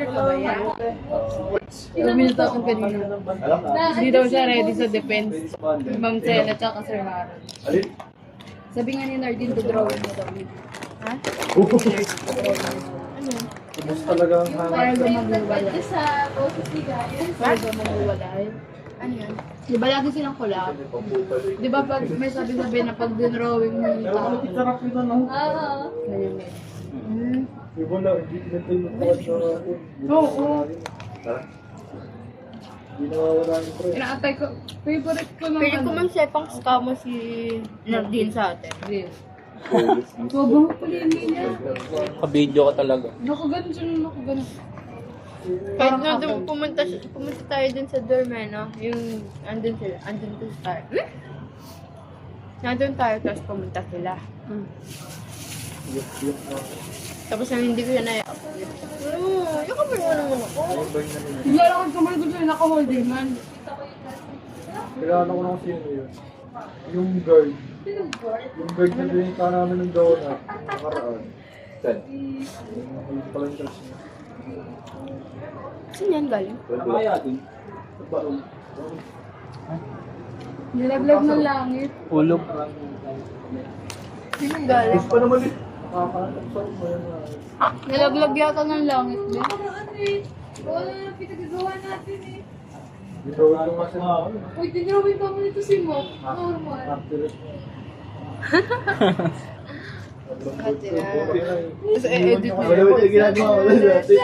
Nag-start ka ba yan? Minute ako kanina. Hindi daw siya ready sa defense. Ma'am Sela tsaka Sir Harold. Sabi nga ni Nardine, dodrawing mo daw. Ha? Ano? Ubus talaga ang hangin. Para daw maghiwalay. Sa boses ni Gaya. Para daw maghiwalay. Ano yan? Di ba lagi silang collab? Di ba pag may sabi-sabi na pag dinrawing mo yung tao? Sarap yun ano. Oo. Ganyan din. Iba na, hindi natin magpapad sa atin. Oo. Hindi nawawala yung pre. Inaatay ko. Favorite ko ng Pwede ko man sepang skama si Nardine sa atin. Sobrang palimi niya. Ka-video ka talaga. Nakaganon siya nung nakaganon. Kahit na doon pumunta tayo dun sa Dormeno, yung andun tayo. Nandun tayo, tapos pumunta sila. Tapos nang hindi ko siya naiyak. Yung kapag mo naman ako. Bigla lang ang kamay ko siya naka-holding man. Kailangan ko na kasi yun. Yung guard. Yung guard na binita namin ng donut. Nakaraan. Yung pala yung trust niya. Saan yan galing? Nilaglag ng langit. Ulog. Saan galing? Gusto pa naman eh. Nakakasal mo yun. Nilaglag yata ng langit niya. Wala na pinagagawa natin eh. Dito yung kasi na. Uy, dinrawin pa mo nito si Mo. Normal. Activist mo. Tapos e-edit mo. Wala mo yung ginagawa. Wala natin.